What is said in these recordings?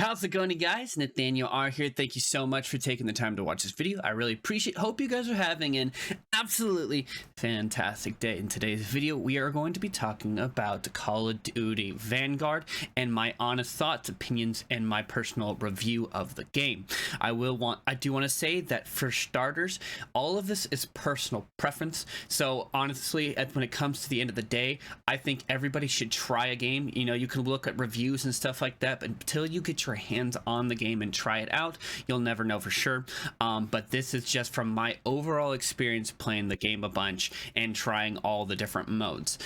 How's it going, you guys? Nathaniel R here. Thank you so much for taking the time to watch this video. I really appreciate. Hope you guys are having an absolutely fantastic day. In today's video, we are going to be talking about Call of Duty Vanguard and my honest thoughts, opinions, and my personal review of the game. I do want to say that for starters, all of this is personal preference. So honestly, when it comes to the end of the day, I think everybody should try a game. You know, you can look at reviews and stuff like that, but until you get your hands on the game and try it out, you'll never know for sure. But this is just from my overall experience playing the game a bunch and trying all the different modes.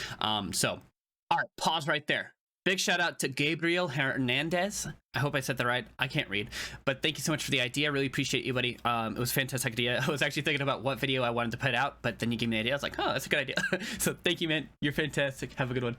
So all right, pause right there. Big shout out to Gabriel Hernandez. I hope I said that right. I can't read, but thank you so much for the idea. I really appreciate you, buddy. It was a fantastic idea. I was actually thinking about what video I wanted to put out, but then you gave me the idea. I was like, oh, that's a good idea. So thank you, man. You're fantastic. Have a good one.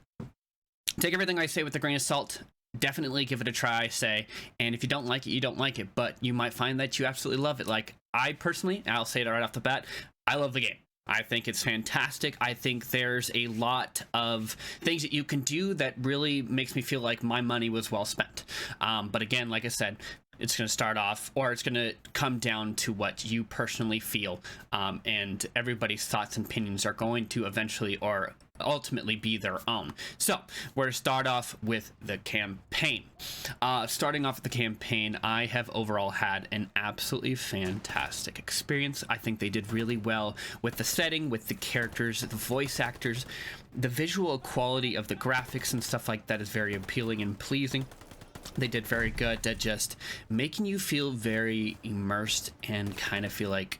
Take everything I say with a grain of salt. Definitely give it a try, say, and if you don't like it, you don't like it, but you might find that you absolutely love it. Like I personally, I'll say it right off the bat, I love the game. I think it's fantastic. I think there's a lot of things that you can do that really makes me feel like my money was well spent. But again, like I said, it's going to start off, or it's going to come down to what you personally feel, and everybody's thoughts and opinions are going to eventually or ultimately be their own. So we're to start off with the campaign. Starting off with the campaign, I have overall had an absolutely fantastic experience. I think they did really well with the setting, with the characters, the voice actors. The visual quality of the graphics and stuff like that is very appealing and pleasing. They did very good at just making you feel very immersed and kind of feel like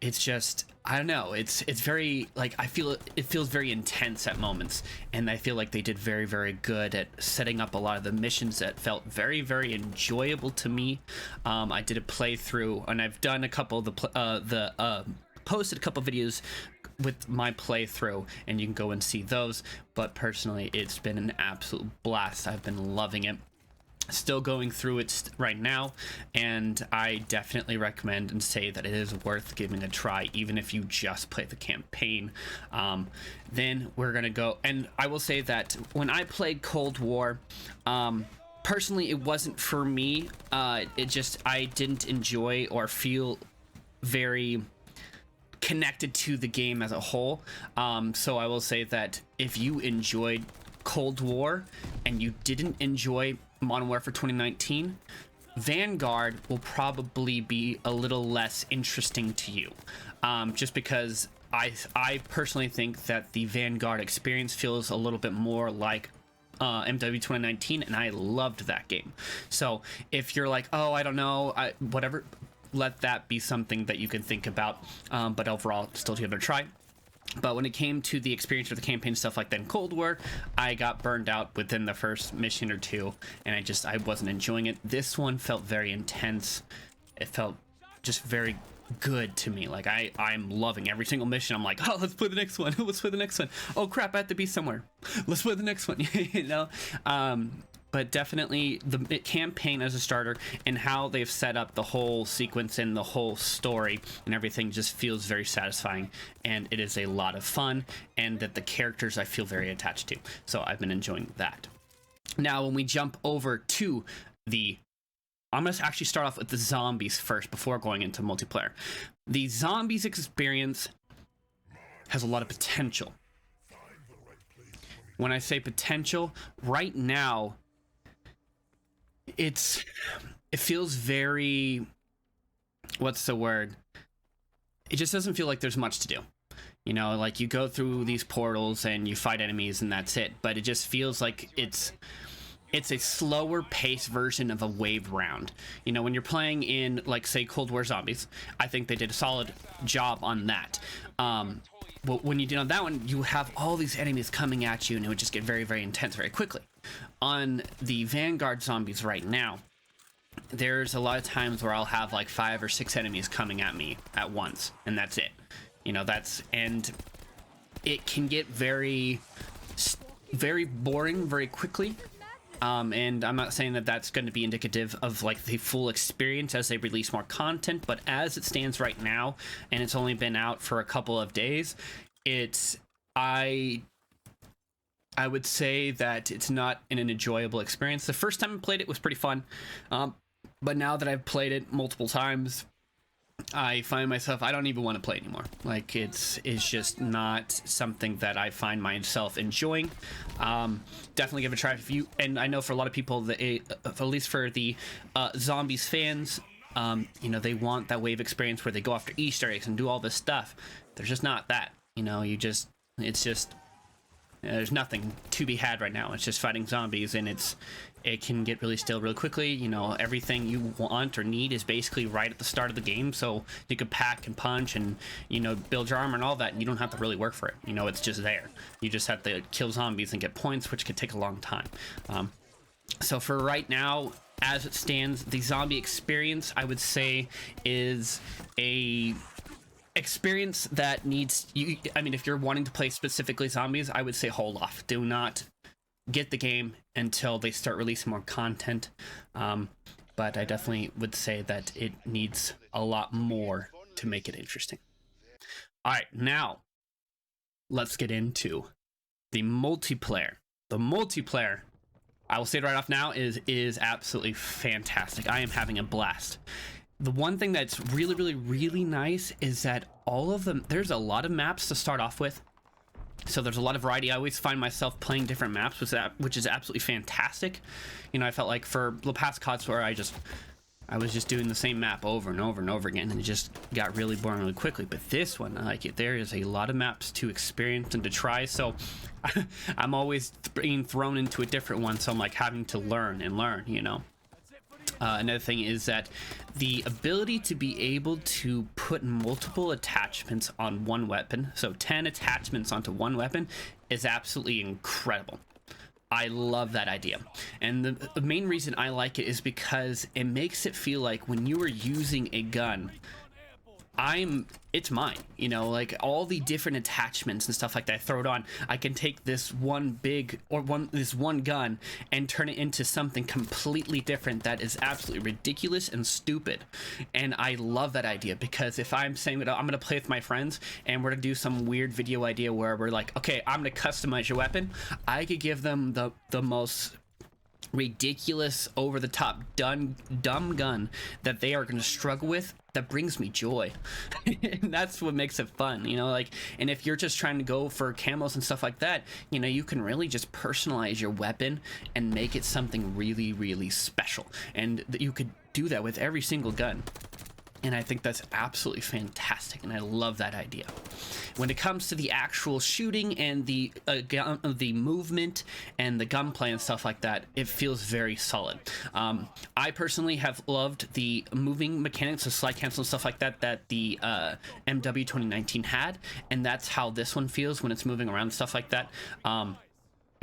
it's just, I don't know, it's very, like, I feel it feels very intense at moments, and I feel like they did very, very good at setting up a lot of the missions that felt very, very enjoyable to me. I did a playthrough, and I've done a couple of posted a couple videos with my playthrough, and you can go and see those, but personally, it's been an absolute blast. I've been loving it. Still going through it right now, and I definitely recommend and say that it is worth giving a try, even if you just play the campaign. Then we're gonna go, and I will say that when I played Cold War, personally it wasn't for me. I didn't enjoy or feel very connected to the game as a whole. So I will say that if you enjoyed Cold War and you didn't enjoy Modern Warfare 2019, Vanguard will probably be a little less interesting to you, just because I personally think that the Vanguard experience feels a little bit more like MW 2019, and I loved that game. So if you're like, oh, I don't know, whatever, let that be something that you can think about, but overall still give it a try. But when it came to the experience of the campaign stuff like that in Cold War, I got burned out within the first mission or two, and I wasn't enjoying it. This one felt very intense. It felt just very good to me. Like I'm loving every single mission. I'm like, oh, let's play the next one. Let's play the next one. Oh crap, I have to be somewhere. Let's play the next one. You know. But definitely the campaign as a starter and how they've set up the whole sequence and the whole story and everything just feels very satisfying, and it is a lot of fun, and that the characters I feel very attached to. So I've been enjoying that. Now, when we jump over to I'm going to actually start off with the zombies first before going into multiplayer. The zombies experience has a lot of potential. When I say potential, right now, it feels very, what's the word? It just doesn't feel like there's much to do. You know, like you go through these portals and you fight enemies and that's it. But it just feels like it's a slower pace version of a wave round. You know, when you're playing in, like, say, Cold War Zombies, I think they did a solid job on that. But when you did on that one, you have all these enemies coming at you, and it would just get very, very intense very quickly. On the Vanguard Zombies right now, there's a lot of times where I'll have like 5 or 6 enemies coming at me at once, and that's it. You know, and it can get very, very boring very quickly. And I'm not saying that that's going to be indicative of like the full experience as they release more content, but as it stands right now, and it's only been out for a couple of days, I would say that it's not an enjoyable experience. The first time I played it was pretty fun, but now that I've played it multiple times, I find myself, I don't even want to play anymore. Like, it's just not something that I find myself enjoying. Definitely give it a try if you, and I know for a lot of people that at least for the zombies fans, you know, they want that wave experience where they go after Easter eggs and do all this stuff. There's just not that, you know. It's just there's nothing to be had right now. It's just fighting zombies, and it can get really stale really quickly. You know, everything you want or need is basically right at the start of the game, so you can pack and punch and, you know, build your armor and all that, and you don't have to really work for it. You know, it's just there. You just have to kill zombies and get points, which could take a long time. So for right now, as it stands, the zombie experience, I would say, is a experience that needs you. I mean, if you're wanting to play specifically zombies, I would say hold off. Do not get the game until they start releasing more content. But I definitely would say that it needs a lot more to make it interesting. All right, now let's get into the multiplayer. The multiplayer, I will say it right off now, is absolutely fantastic. I am having a blast. The one thing that's really, really, really nice is that all of them, there's a lot of maps to start off with. So there's a lot of variety. I always find myself playing different maps, which is absolutely fantastic. You know, I felt like for the past CODs where I was just doing the same map over and over and over again, and it just got really boring really quickly. But this one, I like it. There is a lot of maps to experience and to try, so I'm always being thrown into a different one, so I'm like having to learn and learn, you know. Another thing is that the ability to be able to put multiple attachments on one weapon, so 10 attachments onto one weapon, is absolutely incredible. I love that idea. And the main reason I like it is because it makes it feel like when you are using a gun, it's mine, you know, like all the different attachments and stuff like that I throw it on. I can take this one gun and turn it into something completely different that is absolutely ridiculous and stupid. And I love that idea, because if I'm saying that I'm gonna play with my friends and we're gonna do some weird video idea where we're like, okay, I'm gonna customize your weapon, I could give them the most ridiculous, over the top, dumb gun that they are going to struggle with, that brings me joy. And that's what makes it fun, you know. Like, and if you're just trying to go for camos and stuff like that, you know, you can really just personalize your weapon and make it something really, really special, and you could do that with every single gun. And I think that's absolutely fantastic, and I love that idea. When it comes to the actual shooting and the movement and the gunplay and stuff like that, it feels very solid. I personally have loved the moving mechanics, the slide cancel and stuff like that the MW 2019 had, and that's how this one feels when it's moving around and stuff like that.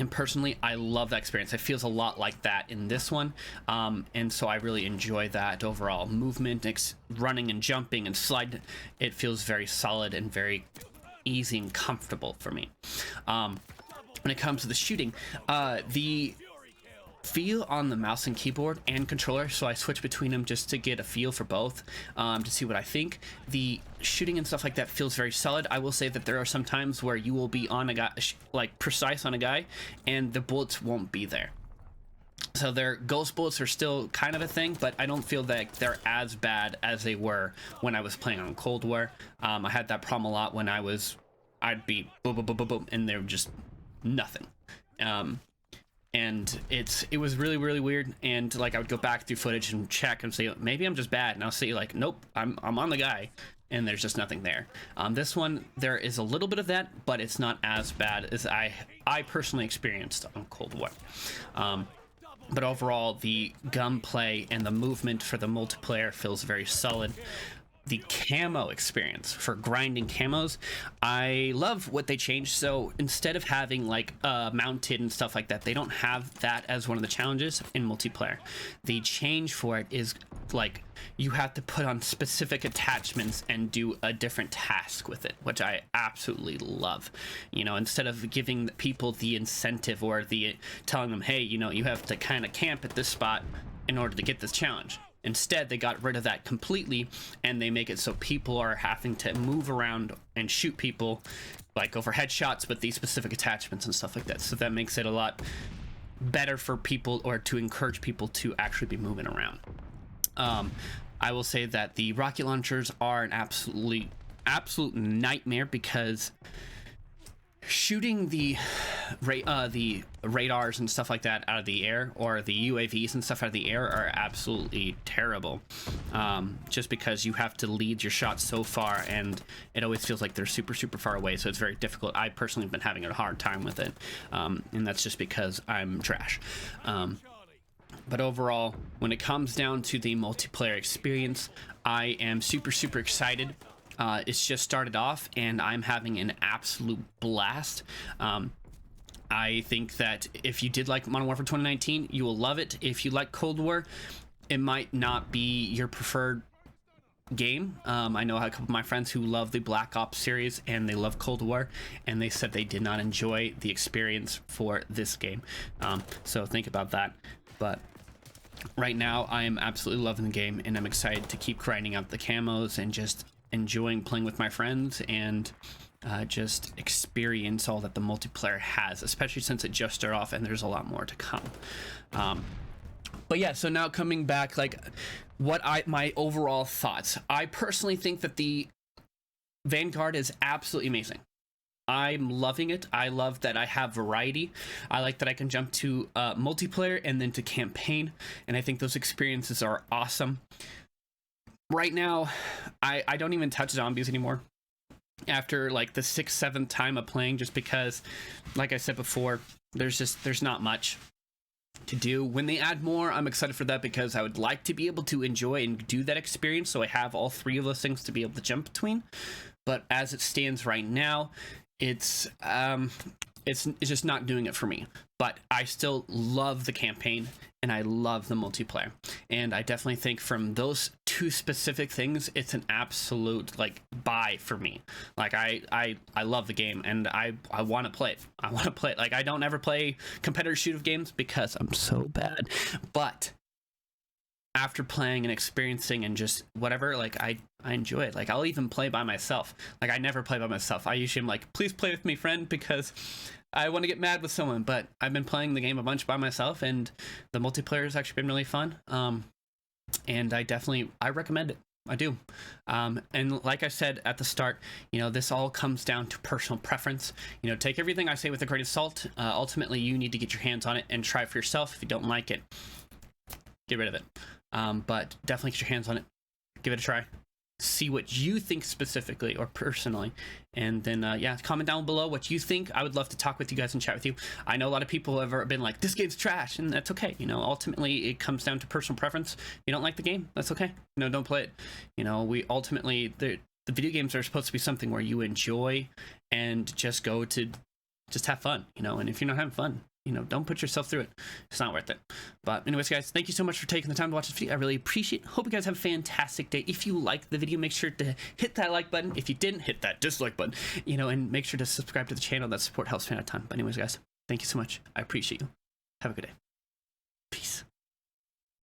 And personally, I love that experience. It feels a lot like that in this one. And so I really enjoy that overall movement, running and jumping and slide. It feels very solid and very easy and comfortable for me. When it comes to the shooting, the feel on the mouse and keyboard and controller, so I switch between them just to get a feel for both, to see what I think. The shooting and stuff like that feels very solid. I will say that there are some times where you will be on a guy, like precise on a guy, and the bullets won't be there. So their ghost bullets are still kind of a thing, but I don't feel that they're as bad as they were when I was playing on Cold War. I had that problem a lot when I'd be boom, boom, boom, boom, boom, and they're just nothing. And it was really, really weird. And like, I would go back through footage and check and say, maybe I'm just bad. And I'll see, like, nope, I'm on the guy, and there's just nothing there. This one, there is a little bit of that, but it's not as bad as I personally experienced on Cold War. But overall, the gunplay and the movement for the multiplayer feels very solid. The camo experience for grinding camos, I love what they changed. So instead of having like mounted and stuff like that, they don't have that as one of the challenges in multiplayer. The change for it is like you have to put on specific attachments and do a different task with it, which I absolutely love. You know, instead of giving people the incentive or telling them, hey, you know, you have to kind of camp at this spot in order to get this challenge. Instead, they got rid of that completely, and they make it so people are having to move around and shoot people like go for headshots with these specific attachments and stuff like that. So that makes it a lot better for people, or to encourage people to actually be moving around. I will say that the rocket launchers are an absolute nightmare, because shooting the radars and stuff like that out of the air, or the UAVs and stuff out of the air, are absolutely terrible, just because you have to lead your shots so far, and it always feels like they're super far away, so it's very difficult. I personally have been having a hard time with it, and that's just because I'm trash. But overall, when it comes down to the multiplayer experience, I am super excited. It's just started off, and I'm having an absolute blast. I think that if you did like Modern Warfare 2019, you will love it. If you like Cold War, it might not be your preferred game. I know a couple of my friends who love the Black Ops series and they love Cold War, and they said they did not enjoy the experience for this game. So think about that. But right now, I am absolutely loving the game, and I'm excited to keep grinding out the camos and just enjoying playing with my friends, and just experience all that the multiplayer has, especially since it just started off and there's a lot more to come. But yeah, so now coming back, like my overall thoughts. I personally think that the Vanguard is absolutely amazing. I'm loving it. I love that I have variety. I like that I can jump to multiplayer and then to campaign, and I think those experiences are awesome. Right now, I don't even touch zombies anymore after like the 6th, 7th time of playing, just because, like I said before, there's not much to do. When they add more, I'm excited for that, because I would like to be able to enjoy and do that experience, so I have all 3 of those things to be able to jump between. But as it stands right now, it's just not doing it for me. But I still love the campaign, and I love the multiplayer, and I definitely think from those 2 specific things, it's an absolute like buy for me. Like I love the game, and I want to play it. I want to play it. Like, I don't ever play competitive shoot games because I'm so bad, but after playing and experiencing and just whatever, like I enjoy it. Like, I'll even play by myself. Like, I never play by myself. I usually am like, please play with me, friend, because I want to get mad with someone. But I've been playing the game a bunch by myself, and the multiplayer has actually been really fun. And I recommend it. I do. And like I said at the start, you know, this all comes down to personal preference. You know, take everything I say with a grain of salt. Ultimately, you need to get your hands on it and try it for yourself. If you don't like it, get rid of it. But definitely get your hands on it. Give it a try. See what you think specifically or personally, and then yeah, comment down below what you think. I would love to talk with you guys and chat with you. I know a lot of people have been like, this game's trash, and that's okay. You know, ultimately it comes down to personal preference. If you don't like the game, that's okay. You know, don't play it. You know, we ultimately, the video games are supposed to be something where you enjoy and just go to just have fun, you know. And if you're not having fun, you know, don't put yourself through it. It's not worth it. But anyways, guys, thank you so much for taking the time to watch this video. I really appreciate it. Hope you guys have a fantastic day. If you liked the video, make sure to hit that like button. If you didn't, hit that dislike button, you know, and make sure to subscribe to the channel. That support helps me out a ton. But anyways, guys, thank you so much. I appreciate you. Have a good day.